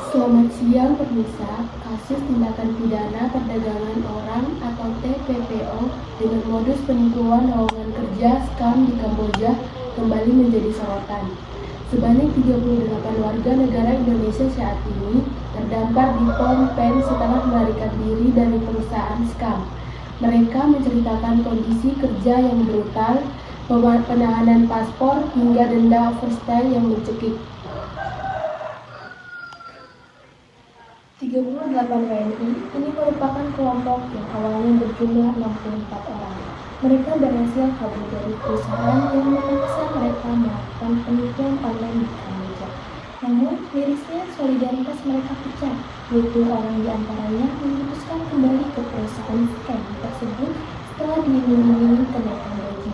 Selamat siang pemirsa, kasus tindakan pidana perdagangan orang atau TPPO dengan modus penipuan lowongan kerja scam di Kamboja kembali menjadi sorotan. Sebanyak 38 warga negara Indonesia saat ini terdampar di Phnom Penh setelah melarikan diri dari perusahaan scam. Mereka menceritakan kondisi kerja yang brutal, penahanan paspor, hingga denda overstay yang mencekik. 38 WNI ini merupakan kelompok yang awalnya berjumlah 64 orang. Mereka berhasil kabur dari perusahaan yang memaksa mereka melakukan penipuan online di Kamboja. Namun, mirisnya solidaritas mereka pecah. 20 orang di antaranya memutuskan kembali ke perusahaan scam tersebut setelah diiming-imingi kenaikan gaji,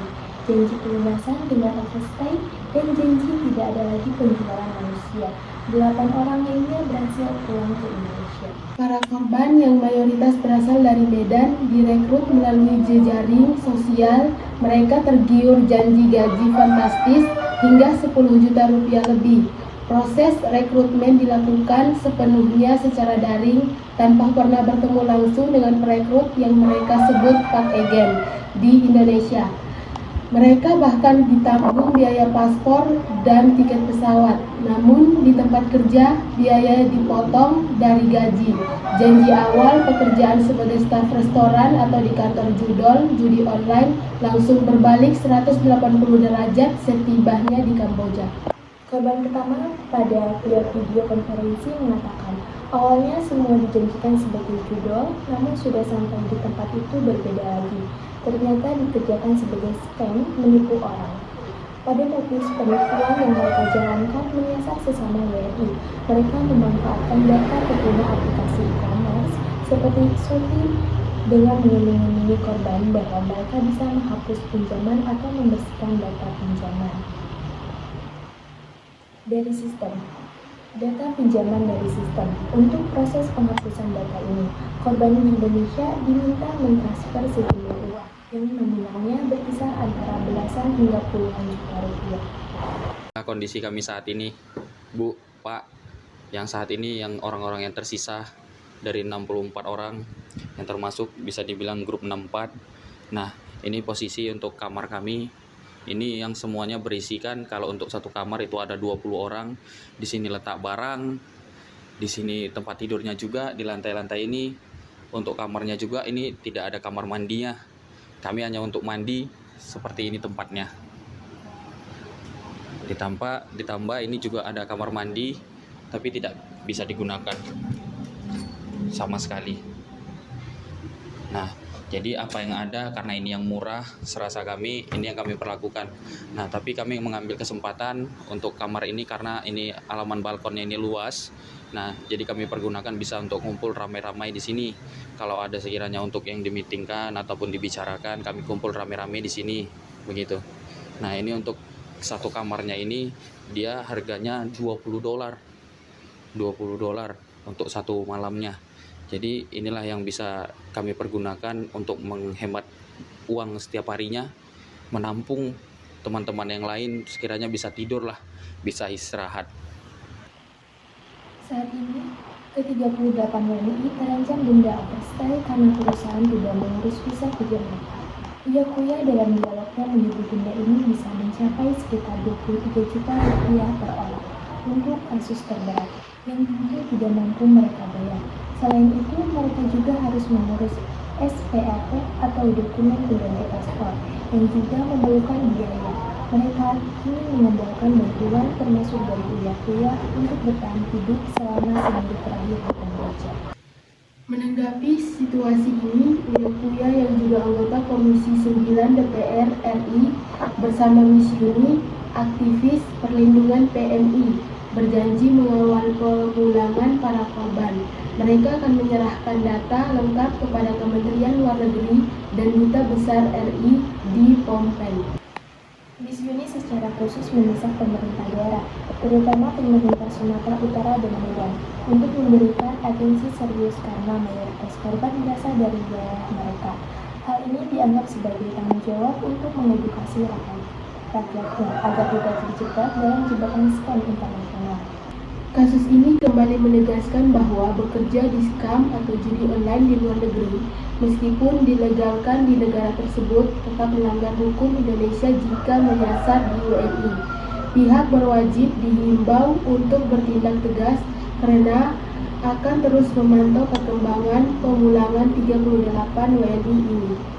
janji pelunasan dengan overstay, dan janji tidak ada lagi penjualan manusia. 8 orang lainnya berhasil pulang ke Indonesia. Para korban yang mayoritas berasal dari Medan direkrut melalui jejaring sosial. Mereka tergiur janji gaji fantastis hingga 10 juta rupiah lebih. Proses rekrutmen dilakukan sepenuhnya secara daring tanpa pernah bertemu langsung dengan perekrut yang mereka sebut Pak Egen di Indonesia. Mereka bahkan ditanggung biaya paspor dan tiket pesawat. Namun di tempat kerja biaya dipotong dari gaji. Janji awal pekerjaan sebagai staf restoran atau di kantor judi online langsung berbalik 180 derajat setibanya di Kamboja. Korban pertama pada video konferensi mengatakan, awalnya semua dijanjikan sebagai judol, namun sudah sampai di tempat itu berbeda lagi. Ternyata dikerjakan sebagai scam menipu orang. Pada modus penipuan yang mereka jalankan menyasar sesama WNI. Mereka memanfaatkan data pengguna aplikasi e-commerce seperti Shopee dengan mengiming-imingi korban bahwa mereka bisa menghapus pinjaman atau membersihkan data pinjaman dari sistem. Data pinjaman dari sistem. Untuk proses penghapusan data ini, korban di Indonesia diminta mentransfer sejumlah uang yang nominalnya berkisar antara belasan hingga puluhan juta rupiah. Kondisi kami saat ini, Bu, Pak, yang saat ini yang orang-orang yang tersisa dari 64 orang yang termasuk bisa dibilang grup 64. Nah, ini posisi untuk kamar kami. Ini yang semuanya berisikan, kalau untuk satu kamar itu ada 20 orang. Di sini letak barang, di sini tempat tidurnya juga, di lantai-lantai ini. Untuk kamarnya juga ini tidak ada kamar mandinya. Kami hanya untuk mandi, seperti ini tempatnya. Ditambah ini juga ada kamar mandi, tapi tidak bisa digunakan sama sekali. Nah, jadi apa yang ada, karena ini yang murah, serasa kami, ini yang kami perlakukan. Nah, tapi kami mengambil kesempatan untuk kamar ini karena ini halaman balkonnya ini luas. Nah, jadi kami pergunakan bisa untuk ngumpul ramai-ramai di sini. Kalau ada sekiranya untuk yang dimitingkan ataupun dibicarakan, kami kumpul ramai-ramai di sini, begitu. Nah, ini untuk satu kamarnya ini dia harganya $20. $20 untuk satu malamnya. Jadi inilah yang bisa kami pergunakan untuk menghemat uang setiap harinya, menampung teman-teman yang lain sekiranya bisa tidur lah, bisa istirahat. Saat ini, ke-38 WNI terancam denda overstay karena perusahaan tidak mengurus visa kerja mereka. Uya dalam dialognya menyebut denda ini bisa mencapai sekitar 23 juta rupiah per orang untuk kasus terberat yang tentu tidak mampu mereka bayar. Selain itu, mereka juga harus mengurus SPAP atau dokumen pengganti paspor yang juga memerlukan biaya. Mereka kini mengandalkan bantuan termasuk dari Uya untuk bertahan hidup selama seminggu terakhir di Kamboja. Menanggapi situasi ini, Uya yang juga anggota Komisi 9 DPR RI bersama Miss Yuni, aktivis perlindungan PMI, berjanji mengawal pemulangan para korban. Mereka akan menyerahkan data lengkap kepada Kementerian Luar Negeri dan Duta Besar RI di Phnom Penh. Miss Yuni secara khusus mendesak pemerintah daerah, terutama pemerintah Sumatera Utara dan Medan, untuk memberikan atensi serius karena mayoritas korban berasal dari wilayah mereka. Hal ini dianggap sebagai tanggung jawab untuk mengedukasi rakyatnya agar tidak terjebak dalam jebakan scam internasional. Kasus ini kembali menegaskan bahwa bekerja di scam atau judi online di luar negeri, meskipun dilegalkan di negara tersebut, tetap melanggar hukum Indonesia jika menyasar di WNI. Pihak berwajib dihimbau untuk bertindak tegas karena akan terus memantau perkembangan pemulangan 38 WNI ini.